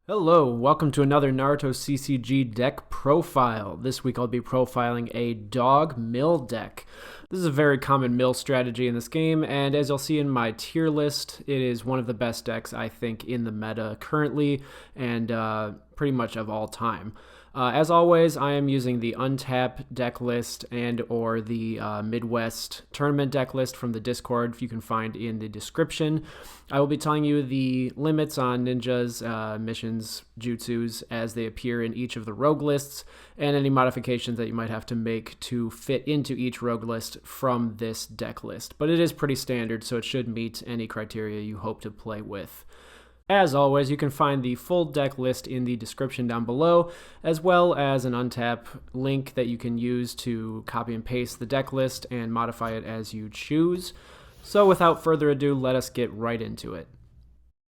Hello, welcome to another Naruto CCG Deck Profile. This week I'll be profiling a dog mill deck. This is a very common mill strategy in this game, and as you'll see in my tier list, it is one of the best decks I think in the meta currently, and pretty much of all time. As always, I am using the Untap deck list and or the Midwest tournament deck list from the Discord you can find in the description. I will be telling you the limits on ninjas, missions, jutsus as they appear in each of the rogue lists, and any modifications that you might have to make to fit into each rogue list from this deck list. But it is pretty standard, so it should meet any criteria you hope to play with. As always, you can find the full deck list in the description down below, as well as an Untap link that you can use to copy and paste the deck list and modify it as you choose. So without further ado, let us get right into it.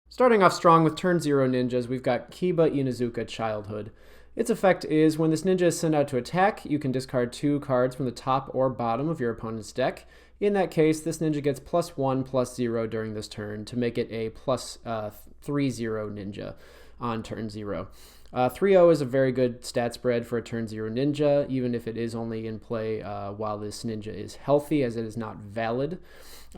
Starting off strong with turn 0 ninjas, we've got Kiba Inuzuka Childhood. Its effect is when this ninja is sent out to attack, you can discard 2 cards from the top or bottom of your opponent's deck. In that case, this ninja gets +1/+0 during this turn to make it a +3/0 ninja on turn 0. 3-0 is a very good stat spread for a turn 0 ninja, even if it is only in play while this ninja is healthy, as it is not valid.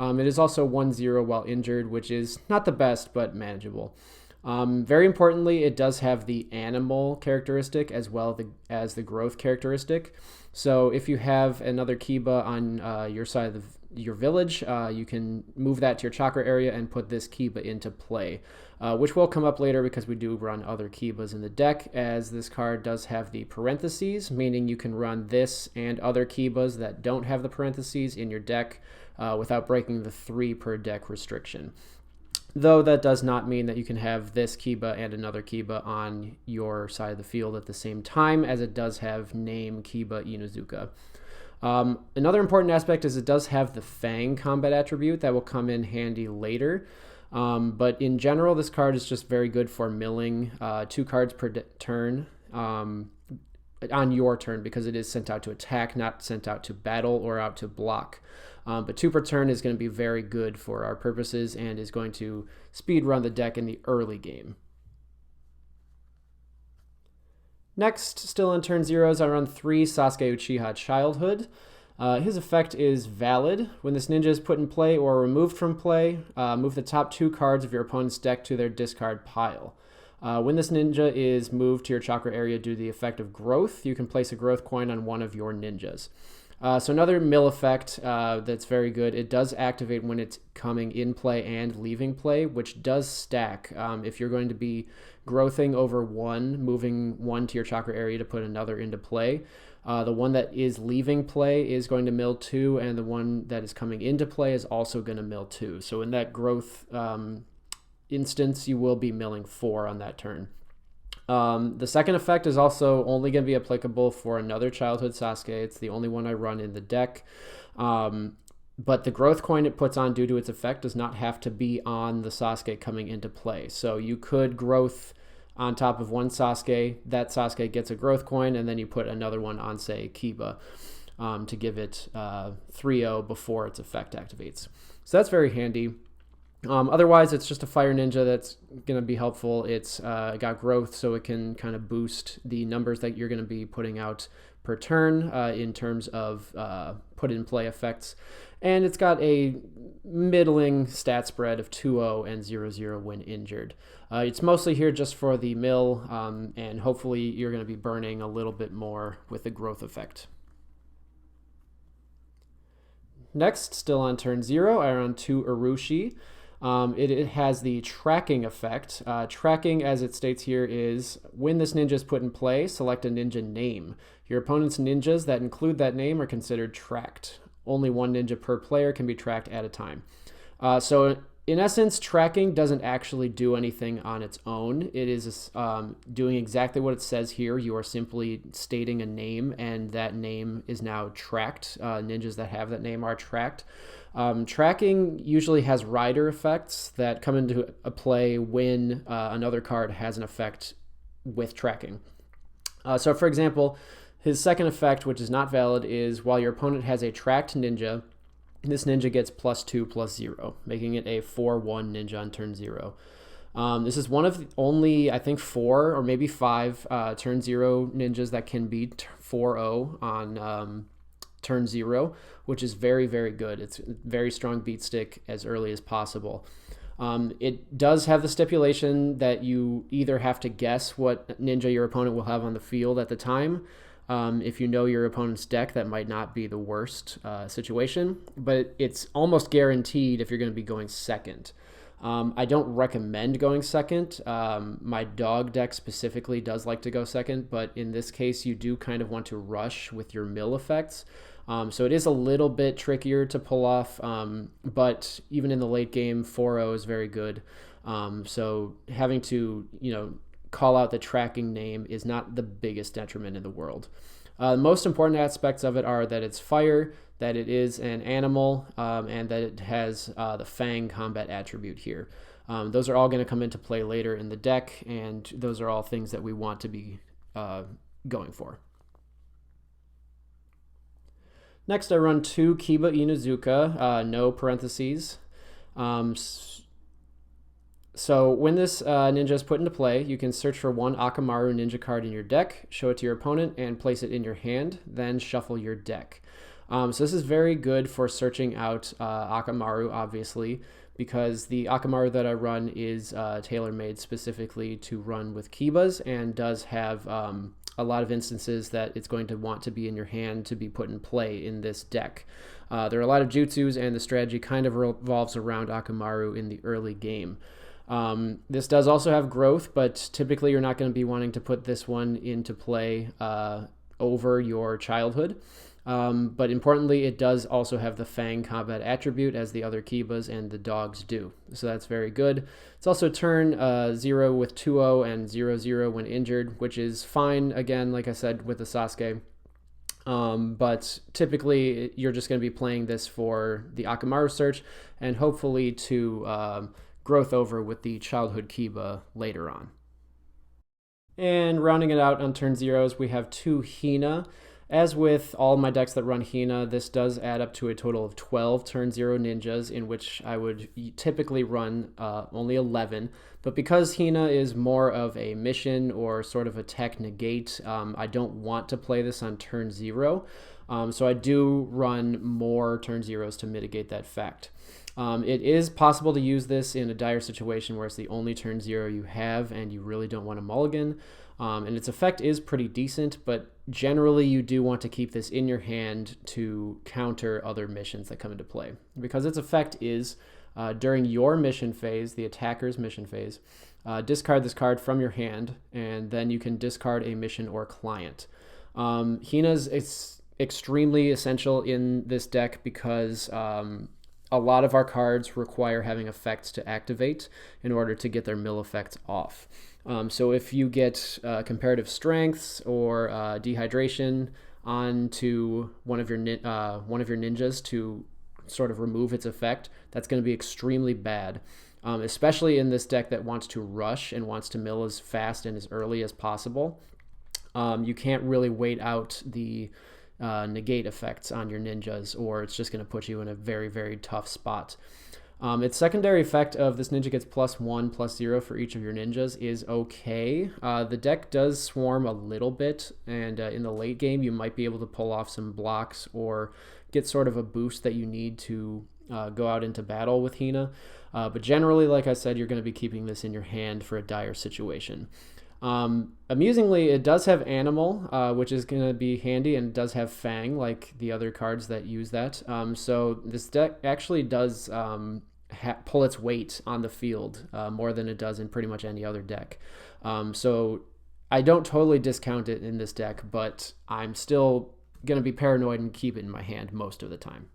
It is also 1-0 while injured, which is not the best, but manageable. Very importantly, it does have the animal characteristic as well as the growth characteristic. So if you have another Kiba on your side of your village, you can move that to your chakra area and put this Kiba into play, which will come up later because we do run other Kibas in the deck, as this card does have the parentheses, meaning you can run this and other Kibas that don't have the parentheses in your deck without breaking the 3 per deck restriction. Though that does not mean that you can have this Kiba and another Kiba on your side of the field at the same time, as it does have name Kiba Inuzuka. Another important aspect is it does have the Fang combat attribute that will come in handy later. But in general, this card is just very good for milling 2 cards per turn on your turn, because it is sent out to attack, not sent out to battle or out to block. But 2 per turn is going to be very good for our purposes and is going to speed run the deck in the early game. Next, still on turn 0s, I run 3 Sasuke Uchiha Childhood. His effect is valid. When this ninja is put in play or removed from play, move the top 2 cards of your opponent's deck to their discard pile. When this ninja is moved to your chakra area due to the effect of growth, you can place a growth coin on one of your ninjas. So another mill effect that's very good. It does activate when it's coming in play and leaving play, which does stack. If you're going to be growthing over one, moving one to your chakra area to put another into play, the one that is leaving play is going to mill 2, and the one that is coming into play is also going to mill 2. So in that growth instance, you will be milling 4 on that turn. The second effect is also only going to be applicable for another childhood Sasuke. It's the only one I run in the deck. But the growth coin it puts on due to its effect does not have to be on the Sasuke coming into play. So you could growth on top of one Sasuke. That Sasuke gets a growth coin, and then you put another one on, say, Kiba to give it 3-0 before its effect activates. So that's very handy. Otherwise, it's just a fire ninja that's going to be helpful. It's got growth, so it can kind of boost the numbers that you're going to be putting out per turn in terms of put-in-play effects. And it's got a middling stat spread of 2-0 and 0-0 when injured. It's mostly here just for the mill, and hopefully you're going to be burning a little bit more with the growth effect. Next, still on turn 0, I run 2 Urushi. It has the tracking effect. Tracking, as it states here, is when this ninja is put in play, select a ninja name. Your opponent's ninjas that include that name are considered tracked. Only 1 ninja per player can be tracked at a time. So in essence, tracking doesn't actually do anything on its own. It is doing exactly what it says here. You are simply stating a name, and that name is now tracked. Ninjas that have that name are tracked. Tracking usually has rider effects that come into a play when another card has an effect with tracking. So for example, his second effect, which is not valid, is while your opponent has a tracked ninja, this ninja gets +2/+0, making it a 4-1 ninja on turn 0. This is one of only, I think, 4 or maybe 5 turn 0 ninjas that can beat 4-0 on turn 0, which is very, very good. It's a very strong beat stick as early as possible. It does have the stipulation that you either have to guess what ninja your opponent will have on the field at the time. If you know your opponent's deck, that might not be the worst situation, but it's almost guaranteed if you're going to be going second. I don't recommend going second. My dog deck specifically does like to go second, but in this case, you do kind of want to rush with your mill effects. So it is a little bit trickier to pull off, but even in the late game, 4-0 is very good. So having to, call out the tracking name is not the biggest detriment in the world. The most important aspects of it are that it's fire, that it is an animal, and that it has the Fang combat attribute here. Those are all going to come into play later in the deck, and those are all things that we want to be going for. Next, I run 2 Kiba Inuzuka, no parentheses. So when this ninja is put into play, you can search for 1 Akamaru ninja card in your deck, show it to your opponent, and place it in your hand, then shuffle your deck. So this is very good for searching out Akamaru, obviously, because the Akamaru that I run is tailor-made specifically to run with Kibas and does have a lot of instances that it's going to want to be in your hand to be put in play in this deck. There are a lot of jutsus, and the strategy kind of revolves around Akamaru in the early game. This does also have growth, but typically you're not going to be wanting to put this one into play over your childhood. But importantly, it does also have the Fang combat attribute as the other Kibas and the dogs do. So that's very good. It's also turn 0 with 2-0 and 0-0 when injured, which is fine, again, like I said, with the Sasuke. But typically, you're just going to be playing this for the Akamaru search and hopefully to growth over with the childhood Kiba later on. And rounding it out on turn 0s, we have 2 Hina. As with all my decks that run Hina, this does add up to a total of 12 turn 0 ninjas, in which I would typically run only 11. But because Hina is more of a mission or sort of a tech negate, I don't want to play this on turn 0. So I do run more turn 0s to mitigate that fact. It is possible to use this in a dire situation where it's the only turn 0 you have and you really don't want to mulligan. And its effect is pretty decent, but generally you do want to keep this in your hand to counter other missions that come into play. Because its effect is, during your mission phase, the attacker's mission phase, discard this card from your hand, and then you can discard a mission or client. Hina's extremely essential in this deck because a lot of our cards require having effects to activate in order to get their mill effects off. So if you get comparative strengths or dehydration onto one of your ninjas to sort of remove its effect, that's going to be extremely bad, especially in this deck that wants to rush and wants to mill as fast and as early as possible. You can't really wait out the negate effects on your ninjas, or it's just going to put you in a very, very tough spot. Its secondary effect of this ninja gets +1, +0 for each of your ninjas is okay. The deck does swarm a little bit, and in the late game you might be able to pull off some blocks or get sort of a boost that you need to go out into battle with Hina. But generally, like I said, you're going to be keeping this in your hand for a dire situation. Amusingly, it does have Animal, which is going to be handy, and it does have Fang, like the other cards that use that. So this deck actually does pull its weight on the field more than it does in pretty much any other deck. So I don't totally discount it in this deck, but I'm still going to be paranoid and keep it in my hand most of the time.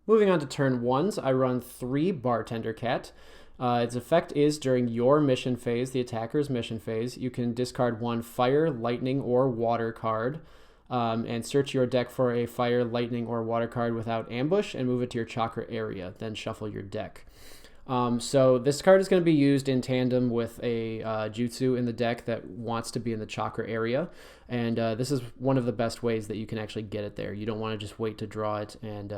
Moving on to turn 1s, I run 3 Bartender Cat. Its effect is during your mission phase, the attacker's mission phase, you can discard 1 fire, lightning, or water card and search your deck for a fire, lightning, or water card without ambush and move it to your chakra area, then shuffle your deck. So this card is going to be used in tandem with a jutsu in the deck that wants to be in the chakra area, and this is one of the best ways that you can actually get it there. You don't want to just wait to draw it and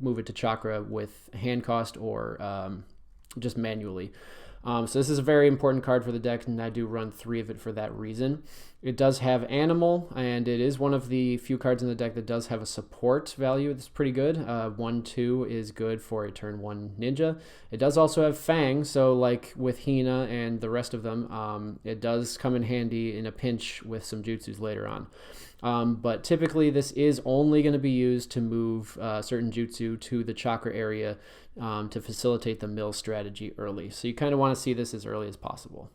move it to chakra with hand cost or just manually. So this is a very important card for the deck, and I do run 3 of it for that reason. It does have Animal, and it is one of the few cards in the deck that does have a support value. That's pretty good. 1/2 is good for a turn 1 ninja. It does also have Fang, so like with Hina and the rest of them, it does come in handy in a pinch with some jutsus later on. But typically this is only going to be used to move certain jutsu to the chakra area to facilitate the mill strategy early. So you kind of want to see this as early as possible.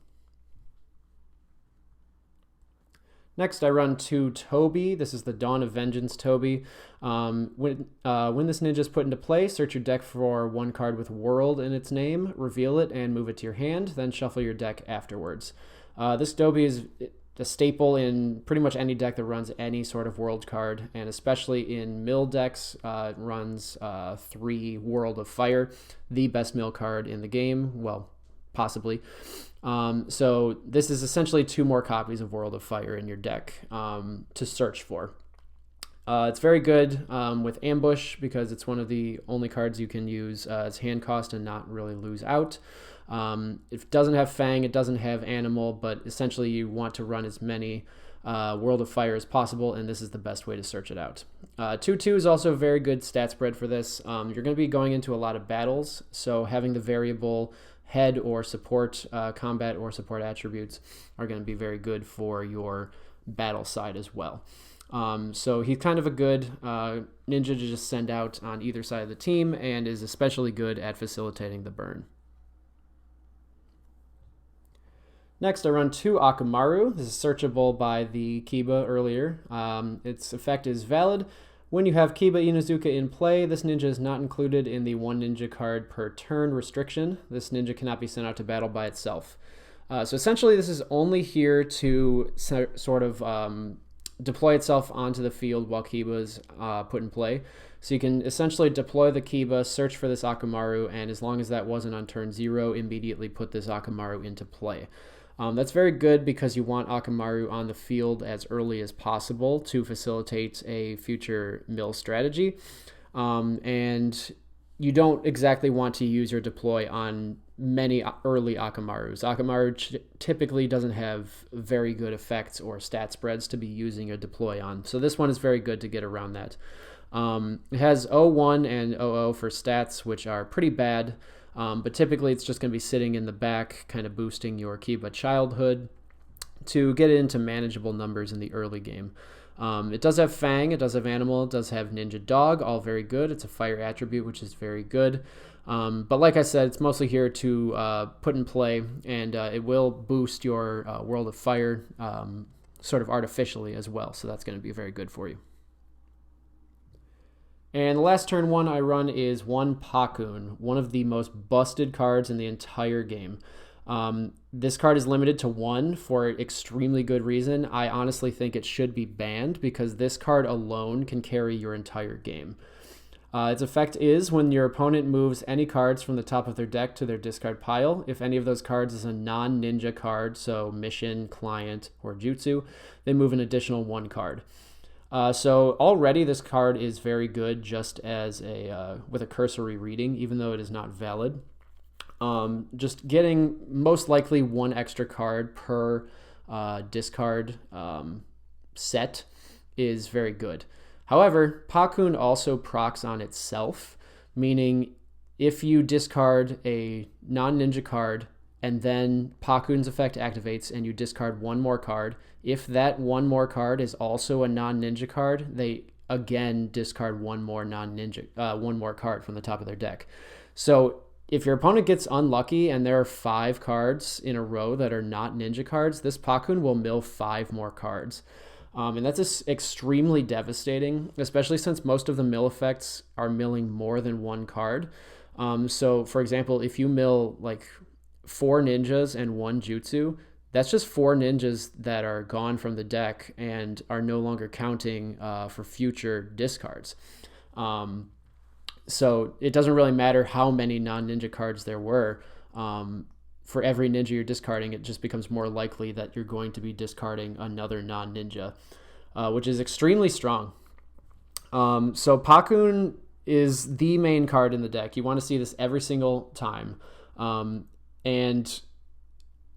Next, I run 2 Tobi. This is the Dawn of Vengeance Tobi. When this ninja is put into play, search your deck for 1 card with World in its name, reveal it, and move it to your hand, then shuffle your deck afterwards. This Tobi is a staple in pretty much any deck that runs any sort of world card, and especially in mill decks. It runs 3 World of Fire, the best mill card in the game, well, possibly. So this is essentially 2 more copies of World of Fire in your deck to search for. It's very good with Ambush because it's one of the only cards you can use as hand cost and not really lose out. It doesn't have Fang, it doesn't have Animal, but essentially you want to run as many World of Fire as possible, and this is the best way to search it out. 2/2 is also a very good stat spread for this. You're going to be going into a lot of battles, so having the variable head or support combat or support attributes are going to be very good for your battle side as well. So he's kind of a good ninja to just send out on either side of the team, and is especially good at facilitating the burn. Next, I run 2 Akamaru. This is searchable by the Kiba earlier. Its effect is valid. When you have Kiba Inuzuka in play, this ninja is not included in the 1 ninja card per turn restriction. This ninja cannot be sent out to battle by itself. So essentially, this is only here to sort of deploy itself onto the field while Kiba is put in play. So you can essentially deploy the Kiba, search for this Akamaru, and as long as that wasn't on turn 0, immediately put this Akamaru into play. That's very good because you want Akamaru on the field as early as possible to facilitate a future mill strategy. And you don't exactly want to use your deploy on many early Akamarus. Akamaru typically doesn't have very good effects or stat spreads to be using a deploy on. So this one is very good to get around that. It has 0-1 and 0-0 for stats, which are pretty bad. But typically it's just going to be sitting in the back, kind of boosting your Kiba childhood to get it into manageable numbers in the early game. It does have Fang, it does have Animal, it does have Ninja Dog, all very good. It's a fire attribute, which is very good. But like I said, it's mostly here to put in play, and it will boost your World of Fire sort of artificially as well. So that's going to be very good for you. And the last turn 1 I run is 1 Pakkun, one of the most busted cards in the entire game. This card is limited to 1 for extremely good reason. I honestly think it should be banned because this card alone can carry your entire game. Its effect is when your opponent moves any cards from the top of their deck to their discard pile, if any of those cards is a non-ninja card, so mission, client, or jutsu, they move an additional 1 card. So already this card is very good just as with a cursory reading, even though it is not valid. Just getting most likely 1 extra card per discard set is very good. However, Pakkun also procs on itself, meaning if you discard a non-ninja card and then Pakkun's effect activates and you discard 1 more card, if that 1 more card is also a non-ninja card, they again discard 1 more one more card from the top of their deck. So if your opponent gets unlucky and there are 5 cards in a row that are not ninja cards, this Pakkun will mill 5 more cards. And that's extremely devastating, especially since most of the mill effects are milling more than 1 card. So for example, if you mill like 4 ninjas and 1 jutsu, that's just 4 ninjas that are gone from the deck and are no longer counting for future discards. So it doesn't really matter how many non-ninja cards there were. For every ninja you're discarding, it just becomes more likely that you're going to be discarding another non-ninja, which is extremely strong. So Pakkun is the main card in the deck. You want to see this every single time. And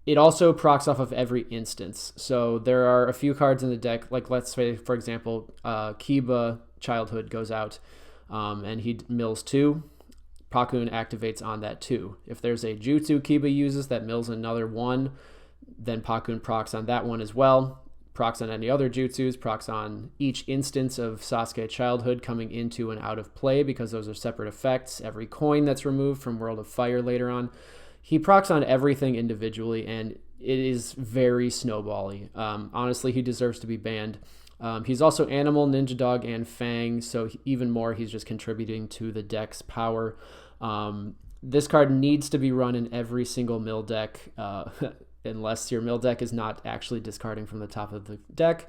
it also procs off of every instance. So there are a few cards in the deck, like let's say, for example, Kiba Childhood goes out and he mills 2. Pakkun activates on that 2. If there's a Jutsu Kiba uses that mills another 1, then Pakkun procs on that one as well. Procs on any other Jutsus, procs on each instance of Sasuke Childhood coming into and out of play because those are separate effects. Every coin that's removed from World of Fire later on. He procs on everything individually, and it is very snowbally. Honestly, he deserves to be banned. He's also Animal, Ninja Dog, and Fang, so even more, he's just contributing to the deck's power. This card needs to be run in every single mill deck, unless your mill deck is not actually discarding from the top of the deck.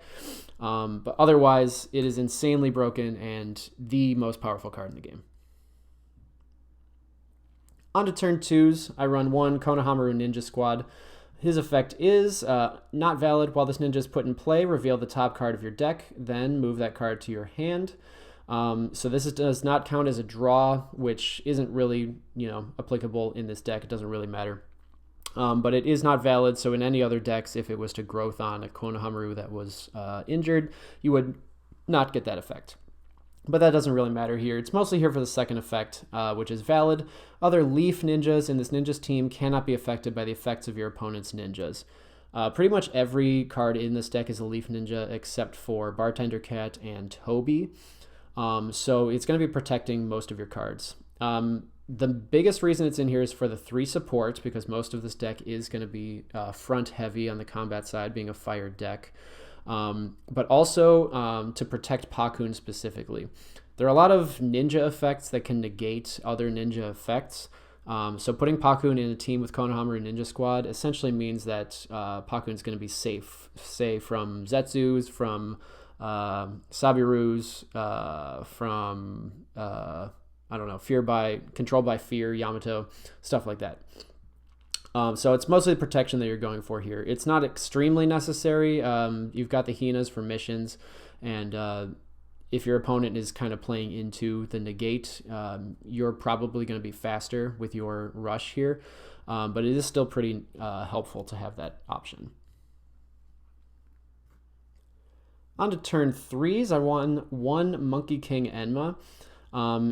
But otherwise, it is insanely broken and the most powerful card in the game. On to turn 2s, I run 1 Konohamaru Ninja Squad. His effect is not valid while this ninja is put in play. Reveal the top card of your deck, then move that card to your hand. So this does not count as a draw, which isn't really applicable in this deck. It doesn't really matter. But it is not valid, so in any other decks, if it was to growth on a Konohamaru that was injured, you would not get that effect. But that doesn't really matter here. It's mostly here for the second effect, which is valid. Other Leaf ninjas in this ninja's team cannot be affected by the effects of your opponent's ninjas. Pretty much every card in this deck is a Leaf ninja except for Bartender Cat and Tobi. So it's going to be protecting most of your cards. The biggest reason it's in here is for the 3 support, because most of this deck is going to be front heavy on the combat side, being a fire deck. But also to protect Pakkun specifically. There are a lot of ninja effects that can negate other ninja effects. So putting Pakkun in a team with Konohamaru Ninja Squad essentially means that Pakkun's going to be safe, say from Zetsus, from Sabirus, from I don't know, controlled by fear, Yamato, stuff like that. So it's mostly the protection that you're going for here. It's not extremely necessary. You've got the Hinas for missions, and if your opponent is kind of playing into the negate, you're probably going to be faster with your rush here, but it is still pretty helpful to have that option. On to turn 3s, I won 1 Monkey King Enma.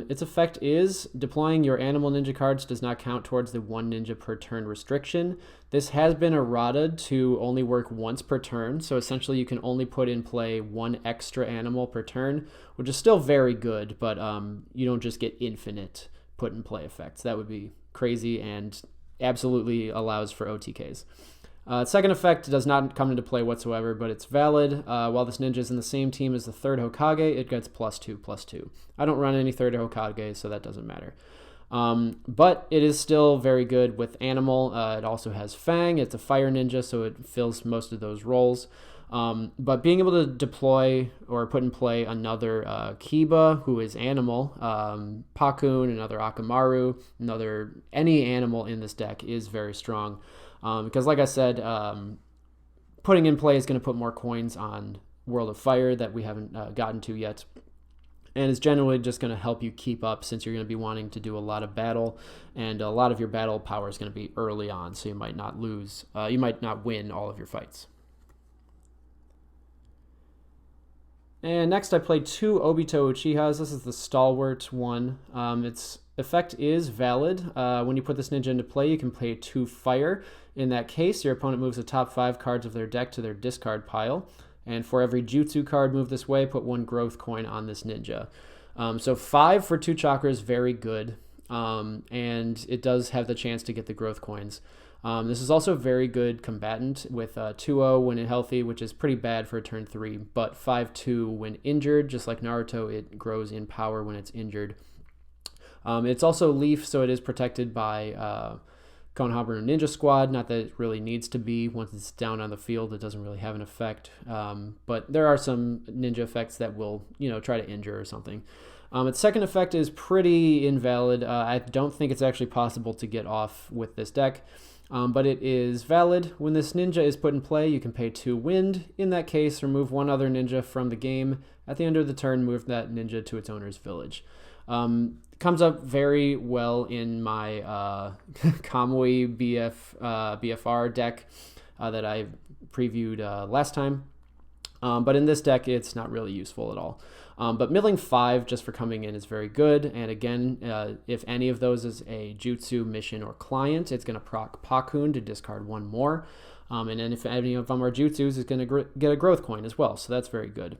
Its effect is deploying your animal ninja cards does not count towards the 1 ninja per turn restriction. This has been errata to only work once per turn, so essentially you can only put in play 1 extra animal per turn, which is still very good, but you don't just get infinite put in play effects. That would be crazy and absolutely allows for OTKs. Second effect does not come into play whatsoever, but it's valid. While this ninja is in the same team as the 3rd Hokage, it gets +2/+2. I don't run any 3rd Hokage, so that doesn't matter. But it is still very good with animal. It also has Fang. It's a fire ninja, so it fills most of those roles. But being able to deploy or put in play another Kiba, who is animal, Pakkun, another Akamaru, any animal in this deck is very strong. Because like I said, putting in play is going to put more coins on World of Fire that we haven't gotten to yet. And it's generally just going to help you keep up, since you're going to be wanting to do a lot of battle, and a lot of your battle power is going to be early on, so you might not win all of your fights. And next I played 2 Obito Uchihas. This is the stalwart one. Its effect is valid. When you put this ninja into play, you can play 2 fire. In that case, your opponent moves the top 5 cards of their deck to their discard pile. And for every Jutsu card moved this way, put 1 growth coin on this ninja. So 5 for 2 chakras, very good. And it does have the chance to get the growth coins. This is also a very good combatant with 2-0 when healthy, which is pretty bad for a turn 3, but 5-2 when injured. Just like Naruto, it grows in power when it's injured. It's also Leaf, so it is protected by Konohamaru Ninja Squad. Not that it really needs to be. Once it's down on the field, it doesn't really have an effect. But there are some ninja effects that will, try to injure or something. Its second effect is pretty invalid. I don't think it's actually possible to get off with this deck. But it is valid. When this ninja is put in play, you can pay 2 wind. In that case, remove 1 other ninja from the game. At the end of the turn, move that ninja to its owner's village. Comes up very well in my Kamui BFR deck that I previewed last time. But in this deck, it's not really useful at all. But milling 5 just for coming in is very good. And again, if any of those is a Jutsu, mission, or client, it's going to proc Pakkun to discard 1 more. And then if any of them are Jutsus, it's going to get a growth coin as well. So that's very good.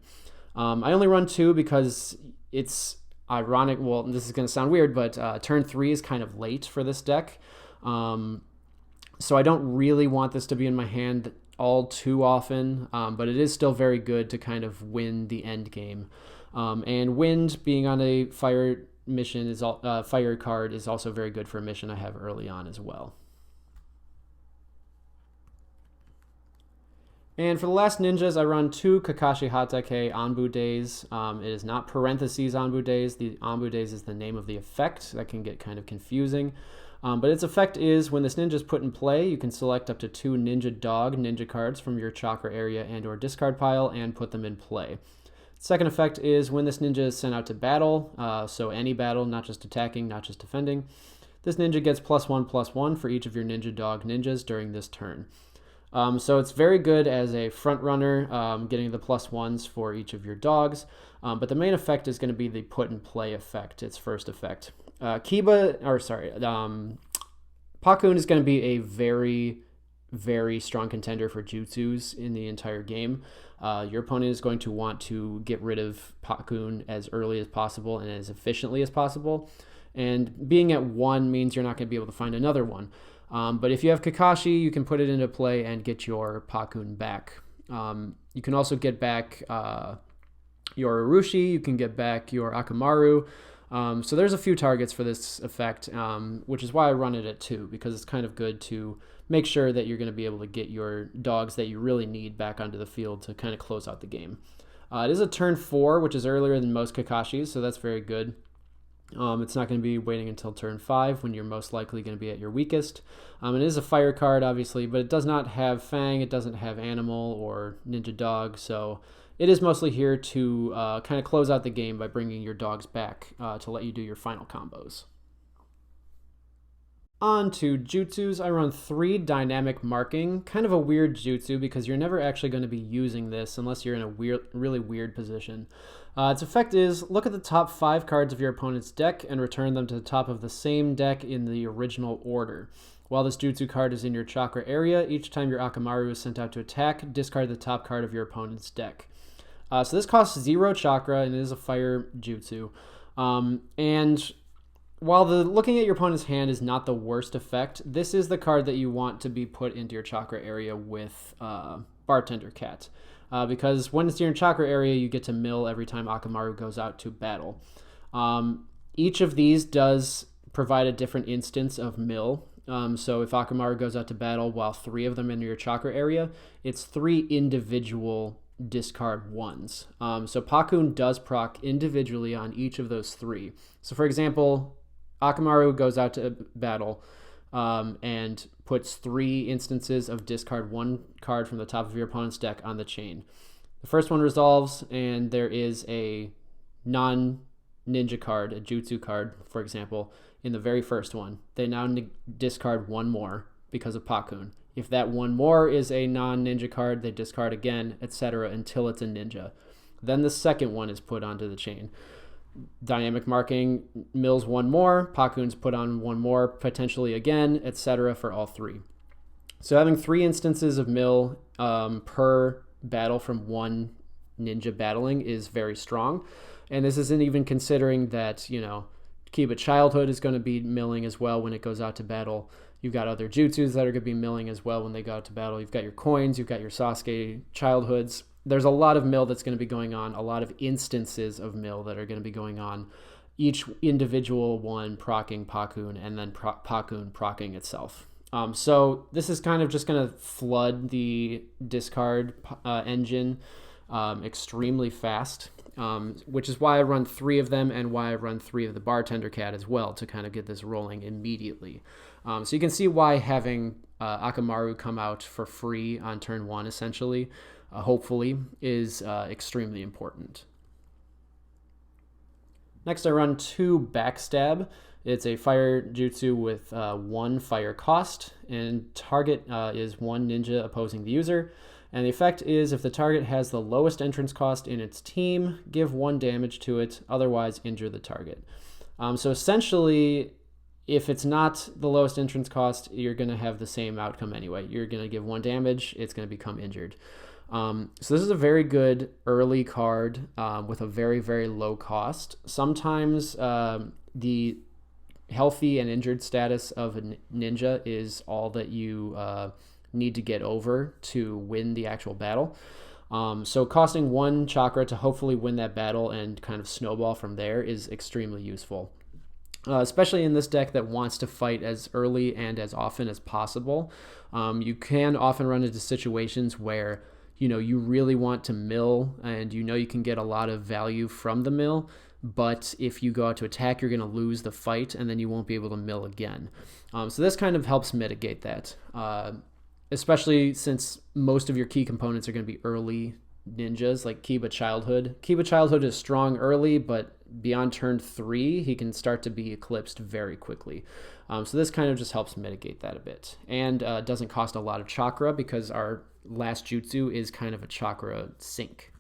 I only run 2 because it's ironic. Well, this is going to sound weird, but turn 3 is kind of late for this deck. So I don't really want this to be in my hand all too often, but it is still very good to kind of win the end game. And Wind being on a fire mission is fire card is also very good for a mission I have early on as well. And for the last ninjas, I run 2 Kakashi Hatake Anbu days. It is not parentheses Anbu days. The Anbu days is the name of the effect. That can get kind of confusing. But its effect is when this ninja is put in play, you can select up to 2 ninja dog ninja cards from your chakra area and or discard pile and put them in play. Second effect is when this ninja is sent out to battle, so any battle, not just attacking, not just defending. This ninja gets +1/+1 for each of your ninja dog ninjas during this turn. So it's very good as a front runner, getting the +1s for each of your dogs. But the main effect is going to be the put in play effect, its first effect. Pakkun is going to be a very, very strong contender for Jutsus in the entire game. Your opponent is going to want to get rid of Pakkun as early as possible and as efficiently as possible. And being at 1 means you're not going to be able to find another one. But if you have Kakashi, you can put it into play and get your Pakkun back. You can also get back your Urushi, you can get back your Akamaru. So there's a few targets for this effect, which is why I run it at 2, because it's kind of good to make sure that you're going to be able to get your dogs that you really need back onto the field to kind of close out the game. It is a turn 4, which is earlier than most Kakashis, so that's very good. It's not going to be waiting until turn 5 when you're most likely going to be at your weakest. It is a fire card, obviously, but it does not have Fang, it doesn't have Animal or Ninja Dog, so it is mostly here to kind of close out the game by bringing your dogs back to let you do your final combos. On to Jutsus, I run 3 Dynamic Marking, kind of a weird Jutsu because you're never actually going to be using this unless you're in a really weird position. Its effect is, look at the top 5 cards of your opponent's deck and return them to the top of the same deck in the original order. While this Jutsu card is in your chakra area, each time your Akamaru is sent out to attack, discard the top card of your opponent's deck. So this costs 0 chakra and it is a fire Jutsu. And while looking at your opponent's hand is not the worst effect, this is the card that you want to be put into your chakra area with Bartender Cat. Because when it's in your chakra area, you get to mill every time Akamaru goes out to battle. Each of these does provide a different instance of mill. So if Akamaru goes out to battle while 3 of them in your chakra area, it's 3 individual discard 1s. So Pakkun does proc individually on each of those 3. So for example, Akamaru goes out to battle and puts 3 instances of discard 1 card from the top of your opponent's deck on the chain. The first one resolves, and there is a non-ninja card, a jutsu card, for example, in the very first one. They now discard 1 more because of Pakkun. If that 1 more is a non-ninja card, they discard again, etc., until it's a ninja. Then the second one is put onto the chain. Dynamic Marking mills 1 more, Pakkun's put on 1 more, potentially again, etc. for all 3. So having 3 instances of mill per battle from 1 ninja battling is very strong. And this isn't even considering that, Kiba Childhood is going to be milling as well when it goes out to battle. You've got other jutsus that are going to be milling as well when they go out to battle. You've got your coins, you've got your Sasuke Childhoods. There's a lot of mill that's going to be going on, a lot of instances of mill that are going to be going on, each individual one procking Pakkun and then Pakkun procking itself. So this is kind of just going to flood the discard engine extremely fast, which is why I run 3 of them and why I run 3 of the Bartender Cat as well to kind of get this rolling immediately. So you can see why having Akamaru come out for free on turn 1 essentially, hopefully, is extremely important. Next, I run 2 Backstab. It's a fire jutsu with 1 fire cost, and target is 1 ninja opposing the user. And the effect is if the target has the lowest entrance cost in its team, give 1 damage to it, otherwise injure the target. So essentially, if it's not the lowest entrance cost, you're going to have the same outcome anyway. You're going to give 1 damage, it's going to become injured. So this is a very good early card with a very, very low cost. Sometimes the healthy and injured status of a ninja is all that you need to get over to win the actual battle. So costing 1 chakra to hopefully win that battle and kind of snowball from there is extremely useful. Especially in this deck that wants to fight as early and as often as possible. You can often run into situations where you really want to mill and you can get a lot of value from the mill, but if you go out to attack, you're going to lose the fight and then you won't be able to mill again. So this kind of helps mitigate that, especially since most of your key components are going to be early ninjas like Kiba Childhood. Kiba Childhood is strong early, but beyond turn 3, he can start to be eclipsed very quickly. So this kind of just helps mitigate that a bit. And doesn't cost a lot of chakra because our last jutsu is kind of a chakra sink.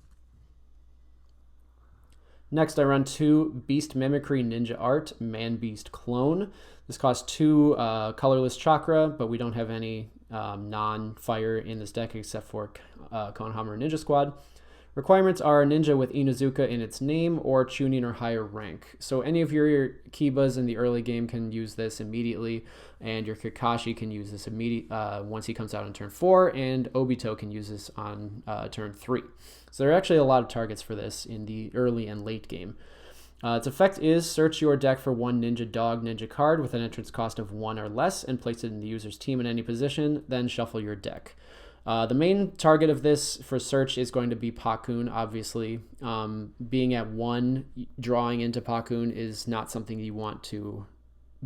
Next, I run 2 Beast Mimicry Ninja Art Man Beast Clone. This costs 2 colorless chakra, but we don't have any non-fire in this deck except for Konohamaru Ninja Squad. Requirements are ninja with Inuzuka in its name or Chunin or higher rank. So any of your Kibas in the early game can use this immediately, and your Kakashi can use this once he comes out on turn 4, and Obito can use this on turn 3. So there are actually a lot of targets for this in the early and late game. Its effect is search your deck for 1 ninja dog ninja card with an entrance cost of 1 or less and place it in the user's team in any position, then shuffle your deck. The main target of this for search is going to be Pakkun, obviously. Being at 1, drawing into Pakkun is not something you want to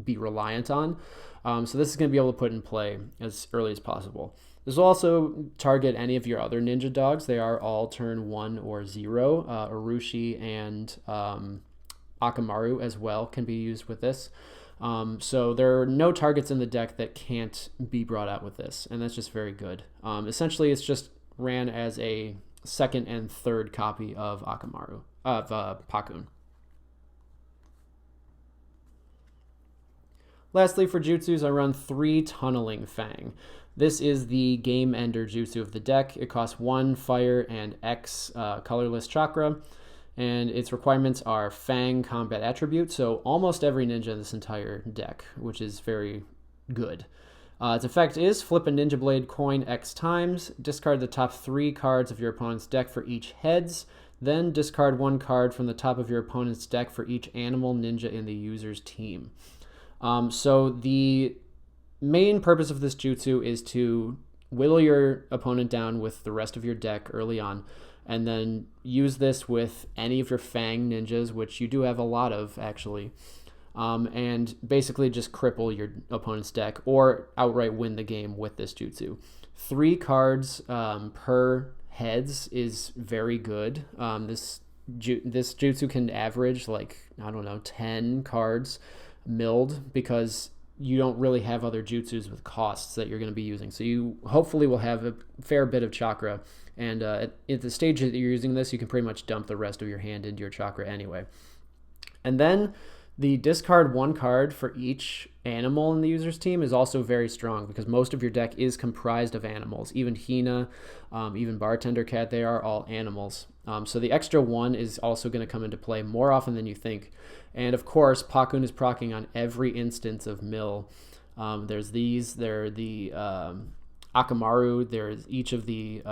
be reliant on. So this is going to be able to put in play as early as possible. This will also target any of your other ninja dogs. They are all turn 1 or 0. Urushi and Akamaru as well can be used with this. So there are no targets in the deck that can't be brought out with this, and that's just very good. Essentially, it's just ran as a second and third copy of Pakkun. Lastly, for jutsus, I run 3 Tunneling Fang. This is the game ender jutsu of the deck. It costs 1 fire and X colorless chakra. And its requirements are Fang combat attribute, so almost every ninja in this entire deck, which is very good. Its effect is flip a ninja blade coin X times, discard the top 3 cards of your opponent's deck for each heads, then discard 1 card from the top of your opponent's deck for each animal ninja in the user's team. So the main purpose of this jutsu is to whittle your opponent down with the rest of your deck early on, and then use this with any of your Fang ninjas, which you do have a lot of, actually, and basically just cripple your opponent's deck or outright win the game with this jutsu. 3 cards per heads is very good. This jutsu can average, 10 cards milled because you don't really have other jutsus with costs that you're going to be using. So you hopefully will have a fair bit of chakra. And at the stage that you're using this, you can pretty much dump the rest of your hand into your chakra anyway. And then the discard 1 card for each animal in the user's team is also very strong because most of your deck is comprised of animals. Even Hina, even Bartender Cat, they are all animals. So the extra 1 is also going to come into play more often than you think. And of course, Pakkun is proccing on every instance of mill. There's these, there are the Akamaru, there's each of the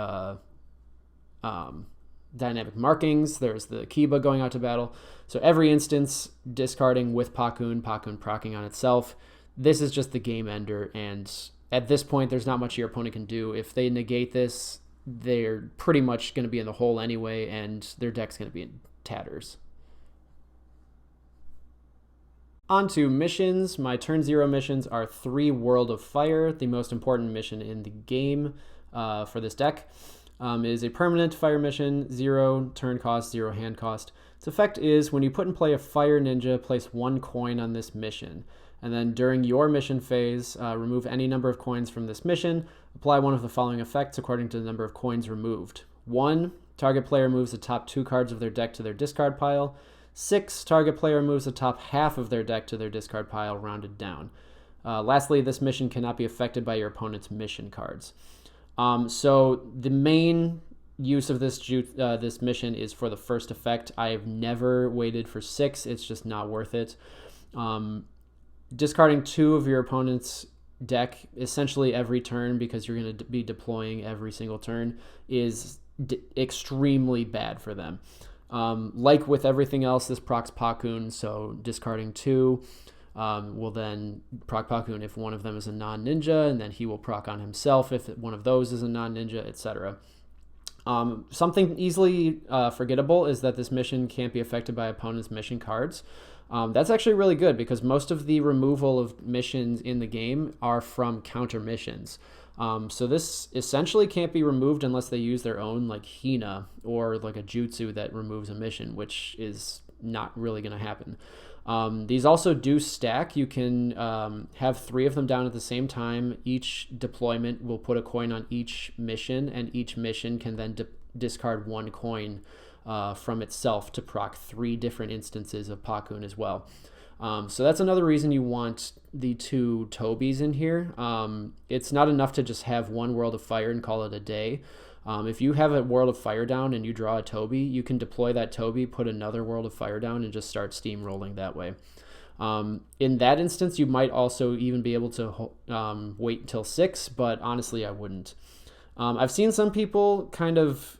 dynamic markings, there's the Kiba going out to battle. So every instance discarding with Pakkun proccing on itself. This is just the game ender, and at this point there's not much your opponent can do. If they negate this, they're pretty much going to be in the hole anyway, and their deck's going to be in tatters. On to missions. My turn 0 missions are 3 World of Fire, the most important mission in the game for this deck. is a permanent fire mission, 0 turn cost, 0 hand cost. Its effect is when you put in play a fire ninja, place 1 coin on this mission. And then during your mission phase, remove any number of coins from this mission. Apply one of the following effects according to the number of coins removed. 1, target player moves the top 2 cards of their deck to their discard pile. 6, target player moves the top half of their deck to their discard pile, rounded down. Lastly, this mission cannot be affected by your opponent's mission cards. So the main use of this mission is for the first effect. I've never waited for 6. It's just not worth it. Discarding 2 of your opponent's deck essentially every turn, because you're going to be deploying every single turn, is extremely bad for them. Like with everything else, this procs Pakkun, so discarding 2 will then proc Pakkun if one of them is a non-ninja, and then he will proc on himself if one of those is a non-ninja, etc. Something easily forgettable is that this mission can't be affected by opponent's mission cards. That's actually really good, because most of the removal of missions in the game are from counter missions. So this essentially can't be removed unless they use their own, like Hina or like a jutsu that removes a mission, which is not really going to happen. These also do stack. You can have 3 of them down at the same time. Each deployment will put a coin on each mission, and each mission can then discard 1 coin from itself to proc 3 different instances of Pakkun as well. So that's another reason you want the 2 Tobis in here. It's not enough to just have 1 World of Fire and call it a day. If you have a World of Fire down and you draw a Tobi, you can deploy that Tobi, put another World of Fire down, and just start steamrolling that way. In that instance, you might also even be able to wait until 6, but honestly, I wouldn't. I've seen some people kind of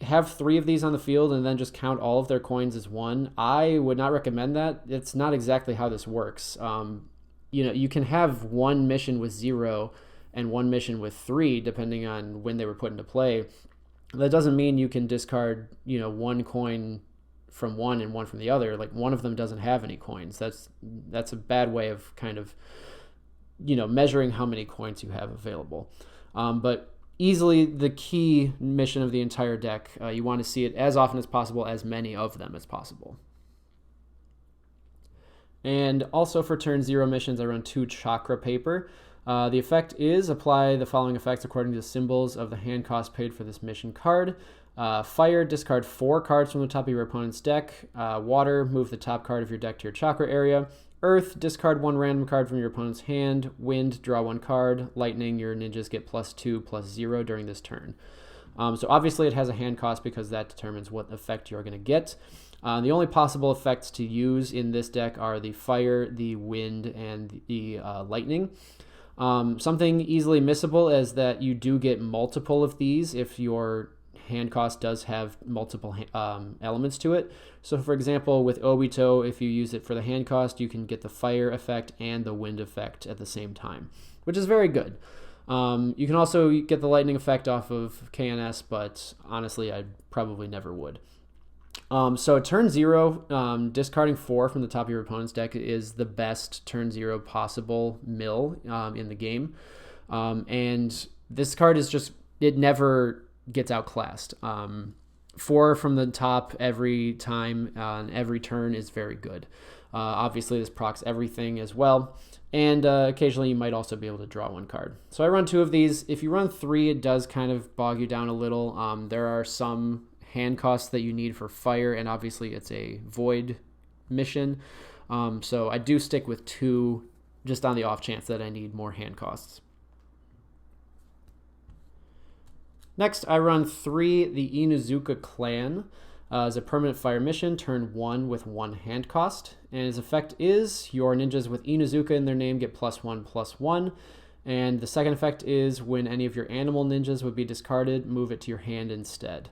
have 3 of these on the field and then just count all of their coins as 1. I would not recommend that. It's not exactly how this works. You can have 1 mission with 0 and 1 mission with 3, depending on when they were put into play. That doesn't mean you can discard, 1 coin from one and 1 from the other. Like, one of them doesn't have any coins. That's a bad way of kind of, measuring how many coins you have available. But easily the key mission of the entire deck, you want to see it as often as possible, as many of them as possible. And also for turn 0 missions, I run 2 Chakra Paper. The effect is apply the following effects according to the symbols of the hand cost paid for this mission card. Fire, discard 4 cards from the top of your opponent's deck. Water, move the top card of your deck to your chakra area. Earth, discard 1 random card from your opponent's hand. Wind, draw 1 card. Lightning, your ninjas get +2/+0 during this turn. So obviously it has a hand cost, because that determines what effect you're going to get. The only possible effects to use in this deck are the fire, the wind, and the lightning. Something easily missable is that you do get multiple of these if your hand cost does have multiple elements to it. So for example, with Obito, if you use it for the hand cost, you can get the fire effect and the wind effect at the same time, which is very good. You can also get the lightning effect off of KNS, but honestly, I probably never would. So at turn 0, discarding 4 from the top of your opponent's deck is the best turn 0 possible mill in the game. And this card is just, it never gets outclassed. 4 from the top every time on every turn is very good. Obviously, this procs everything as well. And occasionally you might also be able to draw 1 card. So I run 2 of these. If you run 3, it does kind of bog you down a little. There are some hand costs that you need for fire, and obviously it's a void mission. So I do stick with 2 just on the off chance that I need more hand costs. Next, I run 3, the Inuzuka Clan. As a permanent fire mission, turn 1 with 1 hand cost. And his effect is your ninjas with Inuzuka in their name get +1/+1. And the second effect is when any of your animal ninjas would be discarded, move it to your hand instead.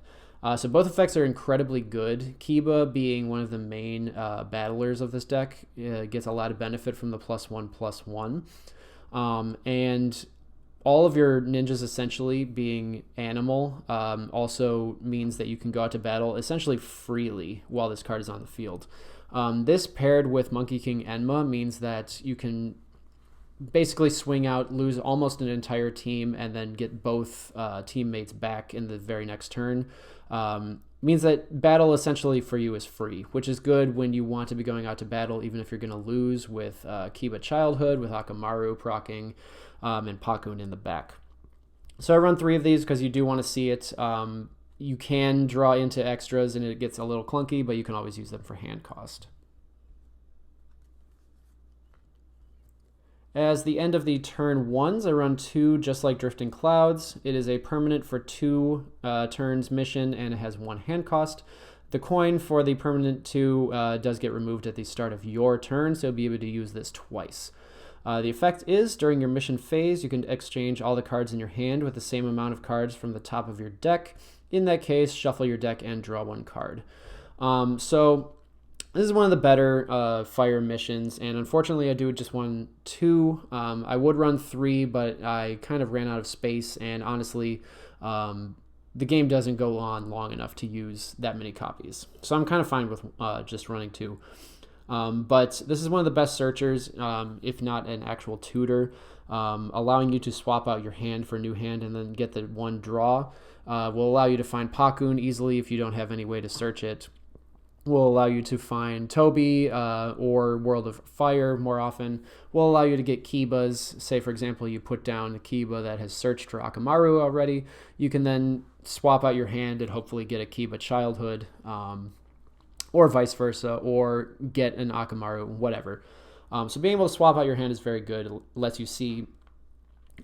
So both effects are incredibly good. Kiba, being one of the main battlers of this deck, gets a lot of benefit from the +1/+1. And all of your ninjas essentially being animal also means that you can go out to battle essentially freely while this card is on the field. This paired with Monkey King Enma means that you can basically swing out, lose almost an entire team, and then get both teammates back in the very next turn. Means that battle essentially for you is free, which is good when you want to be going out to battle, even if you're going to lose with Kiba Childhood, with Akamaru proccing, and Pakkun in the back. So I run 3 of these because you do want to see it. You can draw into extras and it gets a little clunky, but you can always use them for hand cost. As the end of the turn 1s, I run 2 Just Like Drifting Clouds. It is a permanent for 2 turns mission, and it has 1 hand cost. The coin for the permanent 2 does get removed at the start of your turn, so you'll be able to use this twice. The effect is, during your mission phase, you can exchange all the cards in your hand with the same amount of cards from the top of your deck. In that case, shuffle your deck and draw 1 card. So this is one of the better fire missions, and unfortunately I do just run 2. I would run 3, but I kind of ran out of space, and honestly, the game doesn't go on long enough to use that many copies. So I'm kind of fine with just running 2. But this is one of the best searchers, if not an actual tutor, allowing you to swap out your hand for a new hand and then get the 1 draw. Will allow you to find Pakkun easily if you don't have any way to search it. Will allow you to find Tobi or World of Fire more often. Will allow you to get Kibas. Say, for example, you put down a Kiba that has searched for Akamaru already. You can then swap out your hand and hopefully get a Kiba Childhood, or vice versa, or get an Akamaru, whatever. So being able to swap out your hand is very good. It lets you see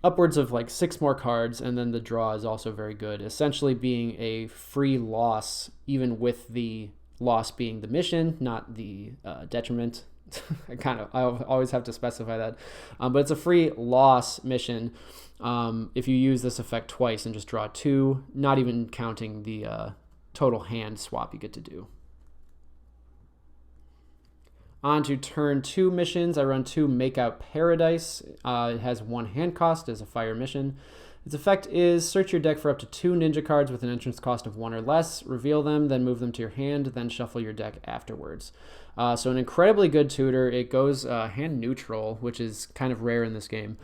upwards of like 6 more cards, and then the draw is also very good, essentially being a free loss, even with the loss being the mission, not the detriment. I always have to specify that, but it's a free loss mission if you use this effect twice and just draw 2, not even counting the total hand swap you get to do. On to turn 2 missions. I run 2 Make Out Paradise. It has 1 hand cost as a fire mission. Its effect is search your deck for up to 2 ninja cards with an entrance cost of 1 or less, reveal them, then move them to your hand, then shuffle your deck afterwards. So an incredibly good tutor. It goes hand neutral, which is kind of rare in this game.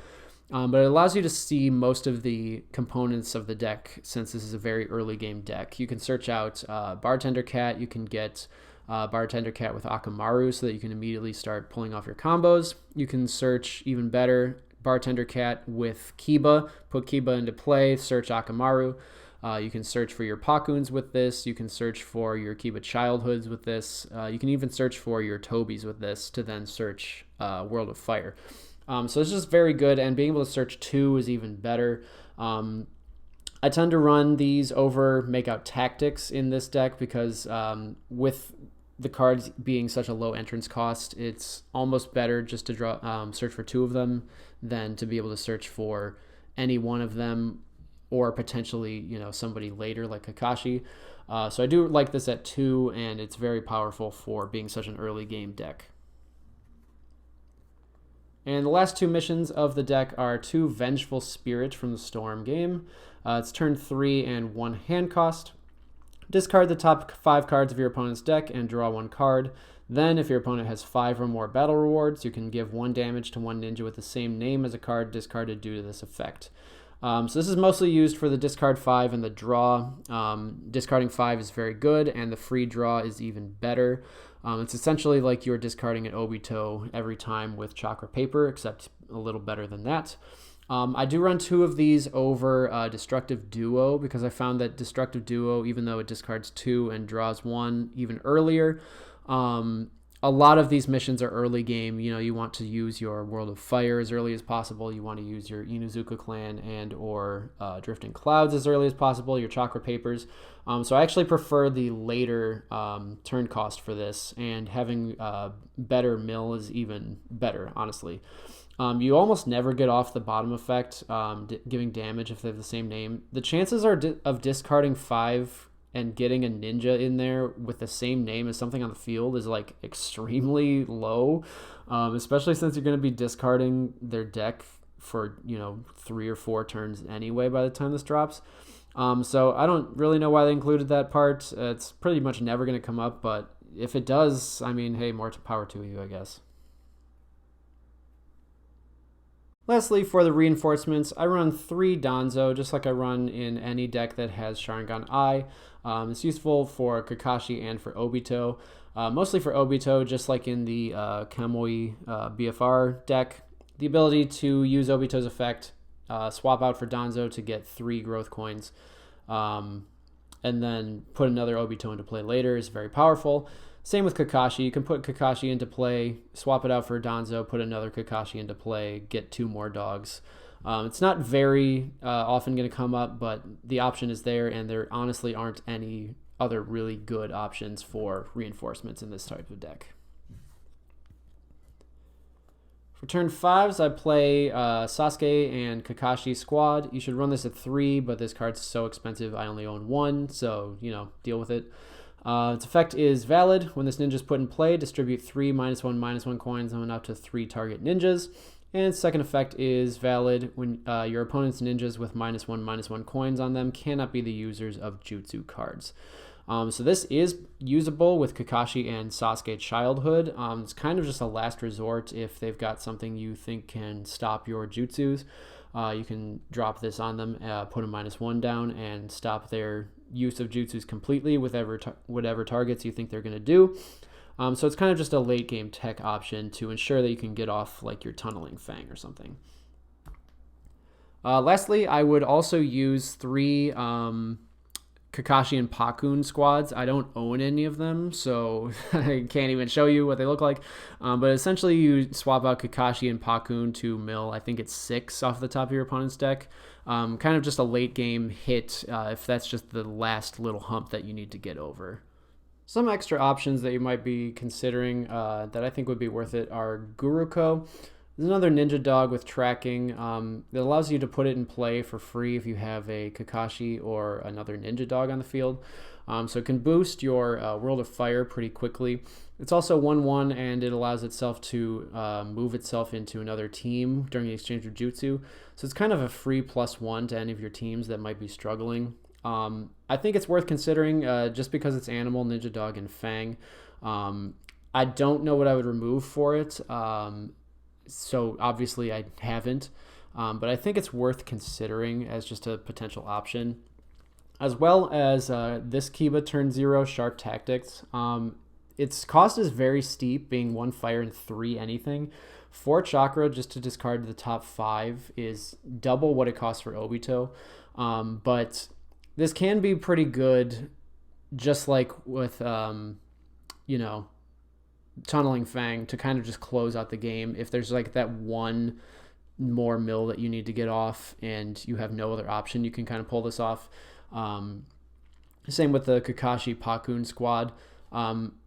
But it allows you to see most of the components of the deck since this is a very early game deck. You can search out Bartender Cat. You can get Bartender Cat with Akamaru so that you can immediately start pulling off your combos. You can search, even better, Bartender Cat with Kiba, put Kiba into play, search Akamaru. You can search for your Pakkuns with this. You can search for your Kiba Childhoods with this. You can even search for your Tobis with this to then search World of Fire. So it's just very good, and being able to search 2 is even better. I tend to run these over Make Out Tactics in this deck because with the cards being such a low entrance cost, it's almost better just to draw search for 2 of them than to be able to search for any one of them, or potentially somebody later like Kakashi. So I do like this at 2, and it's very powerful for being such an early game deck. And the last 2 missions of the deck are 2 Vengeful Spirit from the Storm game. It's turn 3 and 1 hand cost. Discard the top 5 cards of your opponent's deck and draw 1 card. Then, if your opponent has 5 or more battle rewards, you can give 1 damage to 1 ninja with the same name as a card discarded due to this effect. So this is mostly used for the discard 5 and the draw. Discarding 5 is very good, and the free draw is even better. It's essentially like you're discarding an Obito every time with Chakra Paper, except a little better than that. I do run 2 of these over Destructive Duo because I found that Destructive Duo, even though it discards 2 and draws 1 even earlier, a lot of these missions are early game. You want to use your World of Fire as early as possible. You want to use your Inuzuka Clan and or Drifting Clouds as early as possible, your Chakra Papers. So I actually prefer the later turn cost for this, and having better mill is even better, honestly. You almost never get off the bottom effect, giving damage if they have the same name. The chances are of discarding 5 and getting a ninja in there with the same name as something on the field is like extremely low, especially since you're going to be discarding their deck for 3 or 4 turns anyway by the time this drops. So I don't really know why they included that part. It's pretty much never going to come up, but if it does, I mean, hey, more power to you, I guess. Lastly, for the reinforcements, I run 3 Danzo, just like I run in any deck that has Sharingan Eye. It's useful for Kakashi and for Obito. Mostly for Obito, just like in the Kamui BFR deck. The ability to use Obito's effect, swap out for Danzo to get 3 growth coins, and then put another Obito into play later is very powerful. Same with Kakashi. You can put Kakashi into play, swap it out for Danzo, put another Kakashi into play, get 2 more dogs. It's not very often going to come up, but the option is there, and there honestly aren't any other really good options for reinforcements in this type of deck. For turn 5s, I play Sasuke and Kakashi Squad. You should run this at 3, but this card's so expensive I only own 1, so, deal with it. Its effect is valid. When this ninja is put in play, distribute 3 -1/-1 coins on up to 3 target ninjas. And its second effect is valid when your opponent's ninjas with -1/-1 coins on them cannot be the users of Jutsu cards. So this is usable with Kakashi and Sasuke Childhood. It's kind of just a last resort if they've got something you think can stop your Jutsus. You can drop this on them, put a -1 down, and stop their use of Jutsus completely with whatever targets you think they're going to do. So it's kind of just a late game tech option to ensure that you can get off like your Tunneling Fang or something. Lastly, I would also use 3 Kakashi and Pakkun squads. I don't own any of them, so I can't even show you what they look like. But essentially, you swap out Kakashi and Pakkun to mill, I think it's 6 off the top of your opponent's deck. Kind of just a late game hit if that's just the last little hump that you need to get over. Some extra options that you might be considering that I think would be worth it are Guruko. There's another ninja dog with tracking that allows you to put it in play for free if you have a Kakashi or another ninja dog on the field. So it can boost your World of Fire pretty quickly. It's also 1/1 and it allows itself to move itself into another team during the exchange of Jutsu. So it's kind of a free +1 to any of your teams that might be struggling. I think it's worth considering just because it's Animal, Ninja Dog, and Fang. I don't know what I would remove for it. So obviously I haven't, but I think it's worth considering as just a potential option. As well as this Kiba turn 0 Sharp Tactics. Its cost is very steep, being 1 fire and 3 anything. 4 chakra just to discard the top 5 is double what it costs for Obito. But this can be pretty good, just like with, Tunneling Fang, to kind of just close out the game. If there's like that one more mill that you need to get off and you have no other option, you can kind of pull this off. Same with the Kakashi Pakkun squad.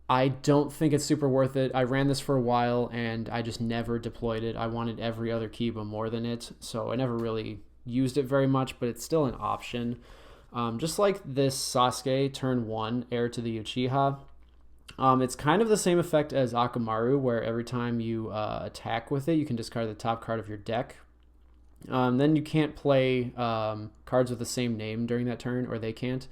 I don't think it's super worth it. I ran this for a while and I just never deployed it. I wanted every other Kiba more than it, so I never really used it very much, but it's still an option. Just like this Sasuke turn 1 heir to the Uchiha. It's kind of the same effect as Akamaru, where every time you attack with it, you can discard the top card of your deck. Then you can't play cards with the same name during that turn, or they can't.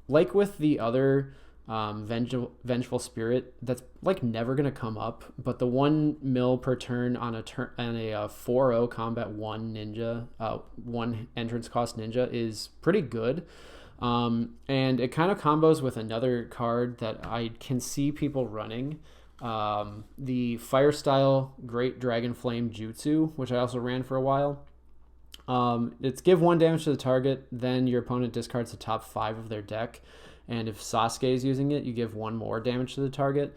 Like with the other Vengeful Spirit, that's like never going to come up, but the 1 mill per turn on a 4/0 combat 1 ninja, 1 entrance cost ninja is pretty good. And it kind of combos with another card that I can see people running, the Fire Style Great Dragon Flame Jutsu, which I also ran for a while. It's give 1 damage to the target, then your opponent discards the top 5 of their deck, and if Sasuke is using it, you give 1 more damage to the target.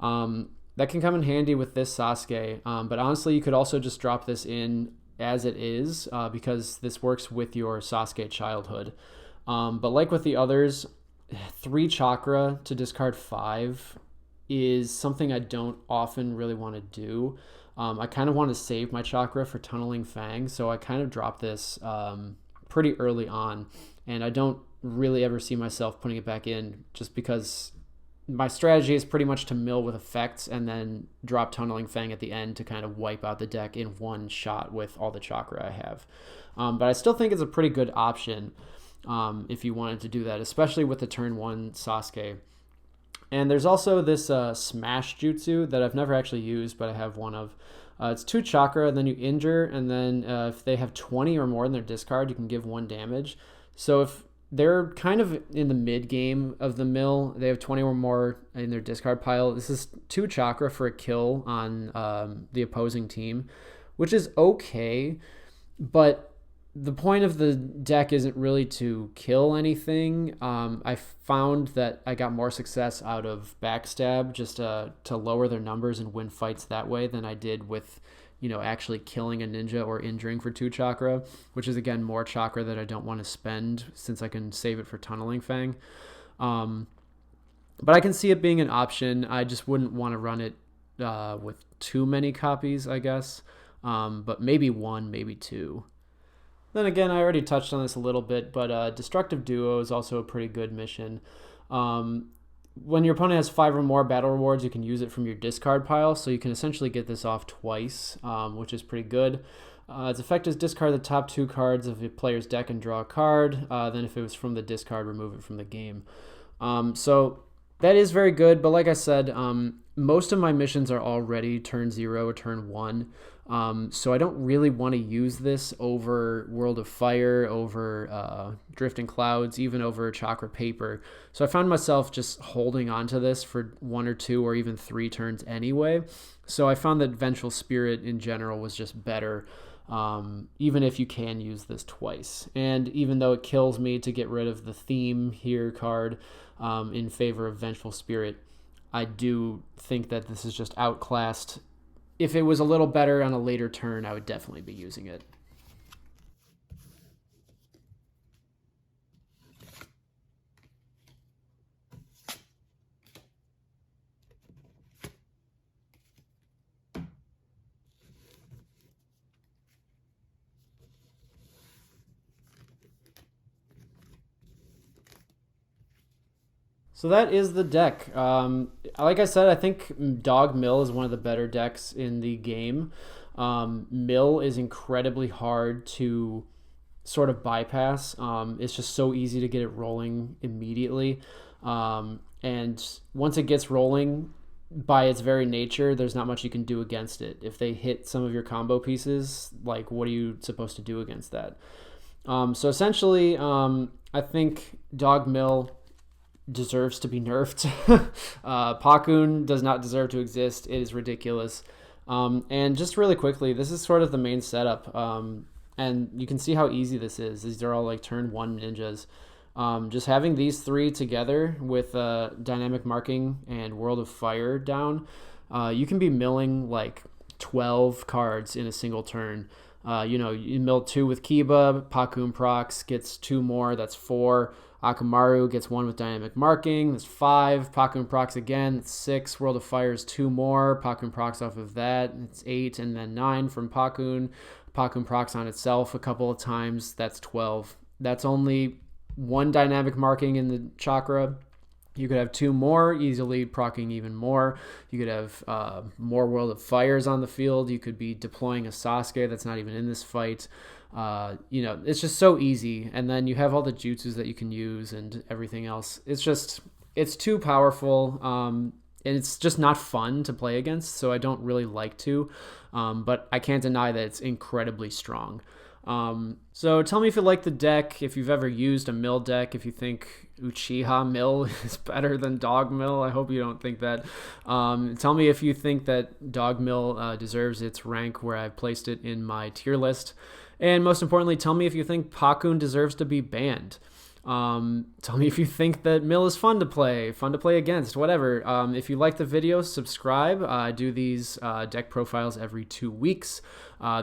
That can come in handy with this Sasuke, but honestly, you could also just drop this in as it is, because this works with your Sasuke Childhood. But like with the others, 3 chakra to discard 5 is something I don't often really want to do. I kind of want to save my chakra for Tunneling Fang, so I kind of drop this pretty early on, and I don't really ever see myself putting it back in just because my strategy is pretty much to mill with effects and then drop Tunneling Fang at the end to kind of wipe out the deck in one shot with all the chakra I have. But I still think it's a pretty good option if you wanted to do that, especially with the turn 1 Sasuke. And there's also this Smash Jutsu that I've never actually used, but I have one of. It's 2 chakra, and then you injure, and then if they have 20 or more in their discard, you can give 1 damage. So if they're kind of in the mid game of the mill, they have 20 or more in their discard pile. This is 2 chakra for a kill on the opposing team, which is okay, but the point of the deck isn't really to kill anything. I found that I got more success out of Backstab just to lower their numbers and win fights that way than I did with, actually killing a ninja or injuring for 2 chakra, which is, again, more chakra that I don't want to spend since I can save it for Tunneling Fang. But I can see it being an option. I just wouldn't want to run it with too many copies, I guess. But maybe 1, maybe 2. Then again, I already touched on this a little bit, but Destructive Duo is also a pretty good mission. When your opponent has 5 or more battle rewards, you can use it from your discard pile, so you can essentially get this off twice, which is pretty good. Its effect is discard the top 2 cards of your player's deck and draw a card. Then if it was from the discard, remove it from the game. So that is very good, but like I said, most of my missions are already turn 0 or turn 1. So I don't really want to use this over World of Fire, over Drifting Clouds, even over Chakra Paper. So I found myself just holding on to this for 1 or 2 or even 3 turns anyway. So I found that Vengeful Spirit in general was just better, even if you can use this twice. And even though it kills me to get rid of the Theme Here card in favor of Vengeful Spirit, I do think that this is just outclassed. If it was a little better on a later turn, I would definitely be using it. So that is the deck. Like I said, I think Dog Mill is one of the better decks in the game. Mill is incredibly hard to sort of bypass. It's just so easy to get it rolling immediately. And once it gets rolling, by its very nature, there's not much you can do against it. If they hit some of your combo pieces, like, what are you supposed to do against that? So essentially, I think Dog Mill deserves to be nerfed. Pakkun does not deserve to exist. It is ridiculous. And just really quickly, this is sort of the main setup. And you can see how easy this is. These are all like turn 1 ninjas. Just having these 3 together with Dynamic Marking and World of Fire down, you can be milling like 12 cards in a single turn. You mill 2 with Kiba, Pakkun procs, gets 2 more, that's 4. Akamaru gets 1 with Dynamic Marking, that's 5. Pakkun procs again, that's 6. World of Fire is 2 more. Pakkun procs off of that, it's 8, and then 9 from Pakkun. Pakkun procs on itself a couple of times, that's 12. That's only 1 Dynamic Marking in the chakra. You could have 2 more, easily proccing even more. You could have more World of Fires on the field. You could be deploying a Sasuke that's not even in this fight. It's just so easy. And then you have all the jutsus that you can use and everything else. It's too powerful. And it's just not fun to play against, so I don't really like to. But I can't deny that it's incredibly strong. So tell me if you like the deck, if you've ever used a mill deck, if you think Uchiha mill is better than Dog Mill. I hope you don't think that. Tell me if you think that Dog Mill deserves its rank where I've placed it in my tier list. And most importantly, tell me if you think Pakkun deserves to be banned. Tell me if you think that Mill is fun to play against, whatever. If you like the video, subscribe. I do these deck profiles every 2 weeks.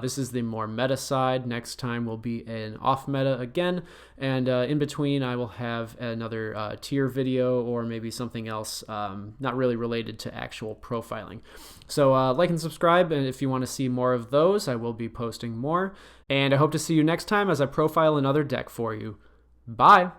This is the more meta side. Next time will be an off meta again. And in between, I will have another tier video or maybe something else not really related to actual profiling. So like and subscribe, and if you want to see more of those, I will be posting more. And I hope to see you next time as I profile another deck for you. Bye!